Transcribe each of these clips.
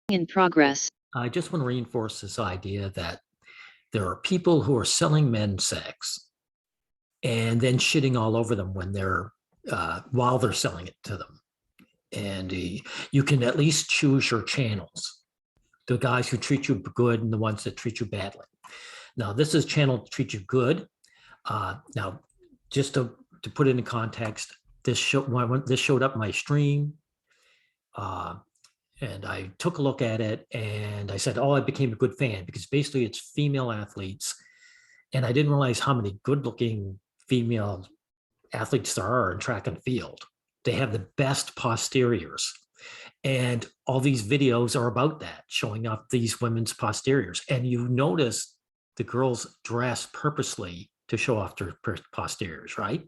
In progress. I just want to reinforce this idea that there are people who are selling men sex and then shitting all over them when they're while they're selling it to them. And you can at least choose your channels, the guys who treat you good and the ones that treat you badly. Now, this is channel treat you good. Now, just to put it in context, this showed up my stream. And I took a look at it and I said, oh, I became a good fan because basically it's female athletes. And I didn't realize how many good looking female athletes there are in track and field. They have the best posteriors. And all these videos are about that, showing off these women's posteriors. And you notice the girls dress purposely to show off their posteriors, right?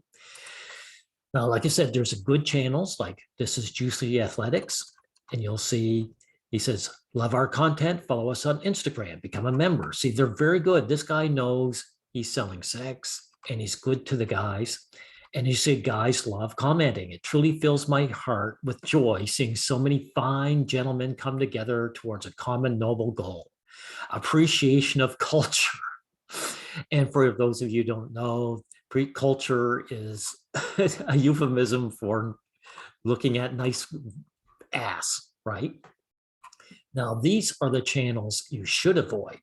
Now, like I said, there's good channels like this is Juicy Athletics. And you'll see, he says, love our content, follow us on Instagram, become a member. See, they're very good. This guy knows he's selling sex and he's good to the guys. And you see guys love commenting. It truly fills my heart with joy seeing so many fine gentlemen come together towards a common noble goal, appreciation of culture. And for those of you who don't know, culture is a euphemism for looking at nice ass, right? Now, these are the channels you should avoid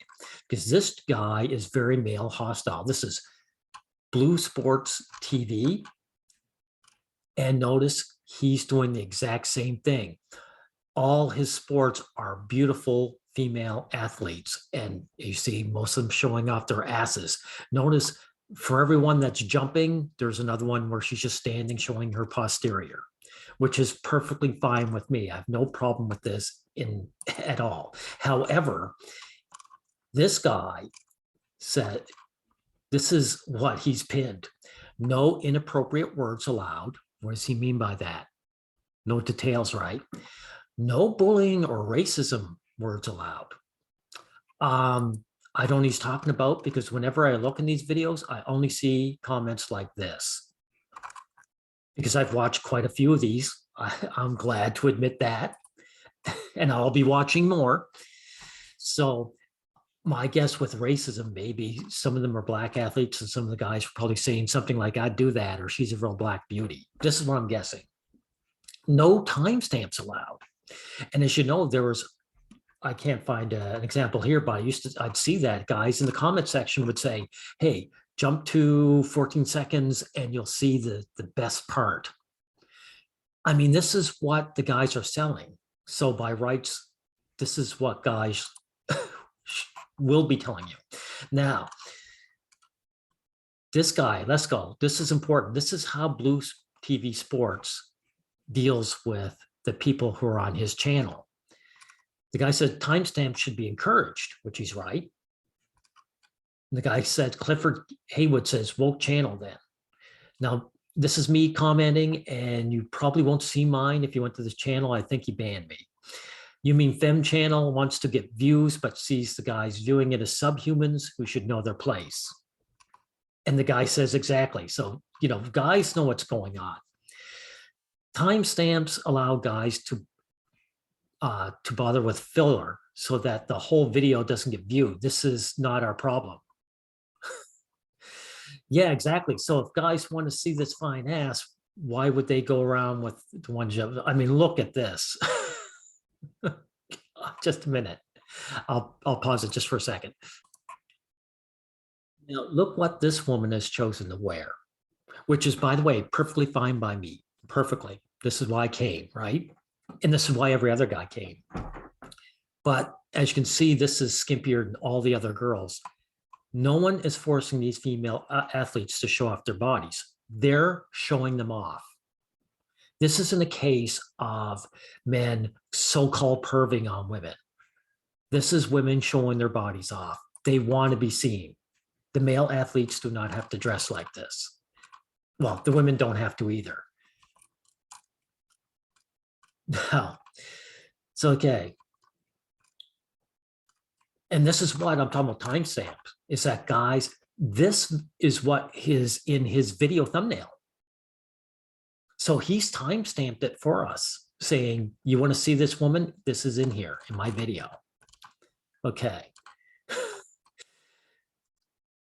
because this guy is very male hostile. This is Blue Sports TV. And notice he's doing the exact same thing. All his sports are beautiful female athletes. And you see most of them showing off their asses. Notice for everyone that's jumping, there's another one where she's just standing showing her posterior, which is perfectly fine with me. I have no problem with this at all. However, this guy said, this is what he's pinned. No inappropriate words allowed. What does he mean by that? No details, right? No bullying or racism words allowed. I don't know what he's talking about because whenever I look in these videos, I only see comments like this. Because I've watched quite a few of these. I'm glad to admit that. And I'll be watching more. So my guess with racism, maybe some of them are black athletes and some of the guys are probably saying something like, I'd do that, or she's a real black beauty. This is what I'm guessing. No timestamps allowed. And as you know, I can't find an example here, but I'd see that guys in the comment section would say, hey, jump to 14 seconds and you'll see the best part. I mean, this is what the guys are selling. So by rights, this is what guys will be telling you. Now, this guy, let's go. This is important. This is how Blue TV Sports deals with the people who are on his channel. The guy said timestamps should be encouraged, which he's right. And the guy said, Clifford Haywood says, woke channel then. Now, this is me commenting, and you probably won't see mine if you went to this channel. I think he banned me. You mean Fem channel wants to get views, but sees the guys viewing it as subhumans who should know their place. And the guy says exactly. So, guys know what's going on. Timestamps allow guys to bother with filler so that the whole video doesn't get viewed. This is not our problem. Yeah, exactly. So if guys want to see this fine ass, why would they go around with the ones? I mean, look at this. Just a minute. I'll pause it just for a second. Now, look what this woman has chosen to wear, which is, by the way, perfectly fine by me. Perfectly. This is why I came, right? And this is why every other guy came. But as you can see, this is skimpier than all the other girls. No one is forcing these female athletes to show off their bodies. They're showing them off. This isn't a case of men so-called perving on women. This is women showing their bodies off. They want to be seen. The male athletes do not have to dress like this. Well, the women don't have to either. Now, it's okay. And this is what I'm talking about timestamp, is that, guys, this is what is in his video thumbnail. So he's timestamped it for us. saying, you want to see this woman? This is in here in my video. Okay.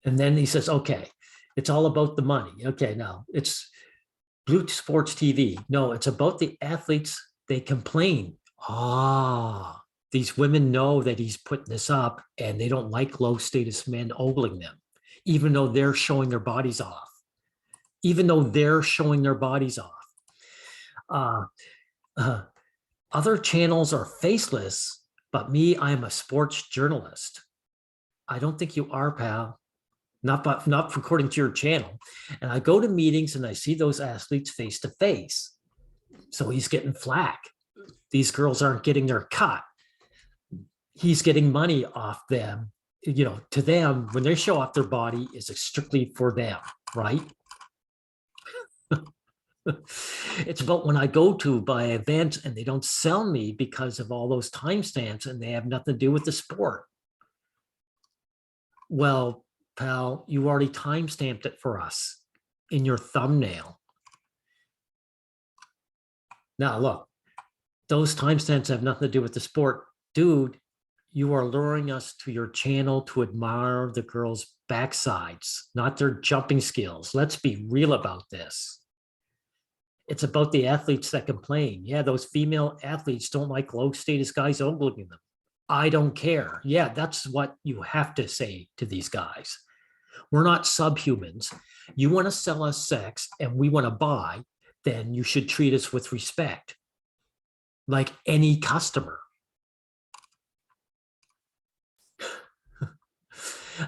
And then he says, okay, it's all about the money. Okay, now it's Blue Sports TV. No, it's about the athletes. They complain. Ah, these women know that he's putting this up and they don't like low status men ogling them, even though they're showing their bodies off. Even though they're showing their bodies off. Uh, uh, Other channels are faceless, but me, I'm a sports journalist. I don't think you are, pal. Not according to your channel. And I go to meetings and I see those athletes face to face. So he's getting flack. These girls aren't getting their cut. He's getting money off them. You know, to them, when they show off their body, is strictly for them, right? It's about when I go to buy events and they don't sell me because of all those timestamps and they have nothing to do with the sport. Well, pal, you already timestamped it for us in your thumbnail. Now, look, those timestamps have nothing to do with the sport. Dude, you are luring us to your channel to admire the girls' backsides, not their jumping skills. Let's be real about this. It's about the athletes that complain. Yeah, those female athletes don't like low status guys ogling them. I don't care. Yeah, that's what you have to say to these guys. We're not subhumans. You want to sell us sex and we want to buy, then you should treat us with respect, like any customer.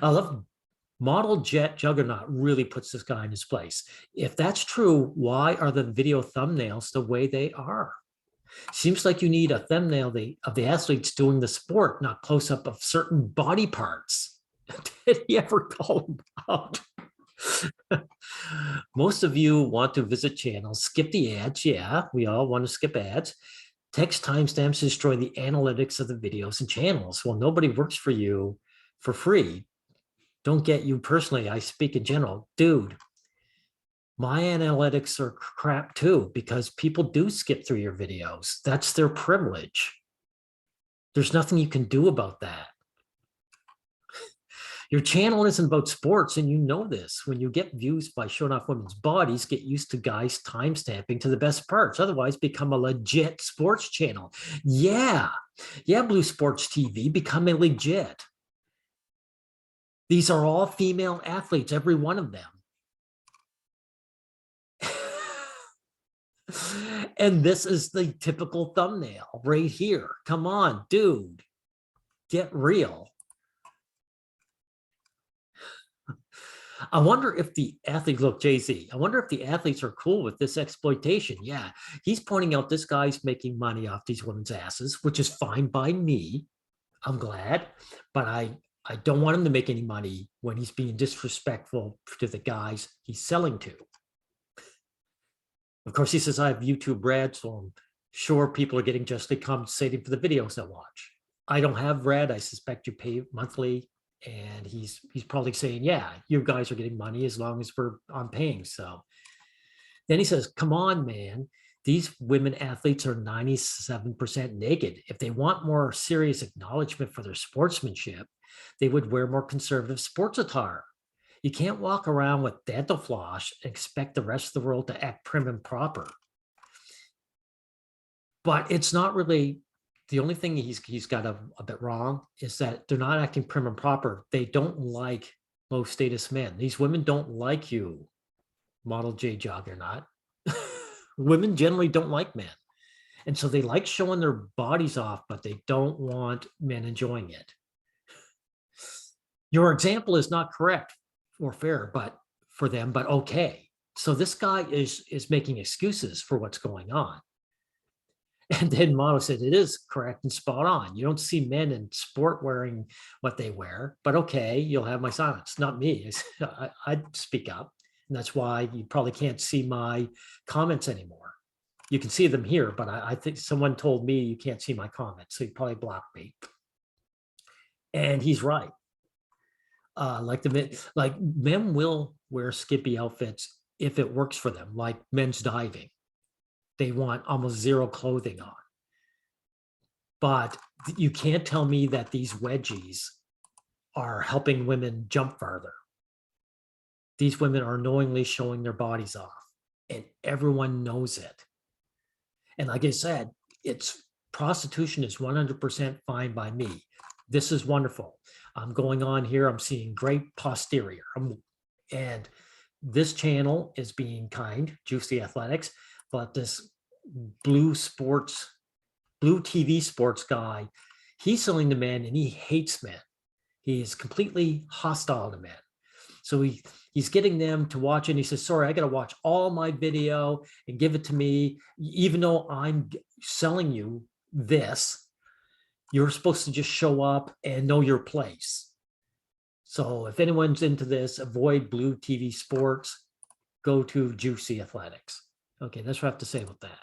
I love Model Jet Juggernaut really puts this guy in his place. If that's true, why are the video thumbnails the way they are? Seems like you need a thumbnail of the athletes doing the sport, not close up of certain body parts. Did he ever call him out? Most of you want to visit channels, skip the ads. Yeah, we all want to skip ads. Text timestamps destroy the analytics of the videos and channels. Well, nobody works for you for free. Don't get you personally. I speak in general. Dude, my analytics are crap too, because people do skip through your videos. That's their privilege. There's nothing you can do about that. Your channel isn't about sports, and you know this. When you get views by showing off women's bodies, get used to guys timestamping to the best parts. Otherwise, become a legit sports channel. Yeah, Blue Sports TV, become a legit. These are all female athletes, every one of them. And this is the typical thumbnail right here. Come on, dude, get real. I wonder if the athletes, look, Jay-Z, I wonder if the athletes are cool with this exploitation. Yeah, he's pointing out this guy's making money off these women's asses, which is fine by me. I'm glad, but I don't want him to make any money when he's being disrespectful to the guys he's selling to. Of course, he says, I have YouTube Red, so I'm sure people are getting justly compensated for the videos I watch. I don't have Red. I suspect you pay monthly. And he's probably saying, yeah, you guys are getting money as long as I'm paying. So then he says, come on, man. These women athletes are 97% naked. If they want more serious acknowledgement for their sportsmanship, they would wear more conservative sports attire. You can't walk around with dental floss and expect the rest of the world to act prim and proper. But it's not really, the only thing he's got a bit wrong is that they're not acting prim and proper. They don't like low status men. These women don't like you, Model J Juggernaut. Women generally don't like men. And so they like showing their bodies off, but they don't want men enjoying it. Your example is not correct or fair, but for them, but okay. So this guy is making excuses for what's going on. And then Mono said, it is correct and spot on. You don't see men in sport wearing what they wear, but okay, you'll have my silence. Not me. I'd speak up. And that's why you probably can't see my comments anymore. You can see them here, but I think someone told me you can't see my comments, so you probably blocked me. And he's right. Like men will wear skimpy outfits if it works for them, like men's diving. They want almost zero clothing on. But you can't tell me that these wedgies are helping women jump farther. These women are knowingly showing their bodies off, and everyone knows it. And like I said, it's prostitution is 100% fine by me. This is wonderful. I'm going on here. I'm seeing great posterior. And this channel is being kind, Juicy Athletics, but this blue TV sports guy, he's selling to men and he hates men. He is completely hostile to men. So he's getting them to watch it. And he says, sorry, I got to watch all my video and give it to me. Even though I'm selling you this, you're supposed to just show up and know your place. So if anyone's into this, avoid blue TV sports, go to Juicy Athletics. Okay, that's what I have to say about that.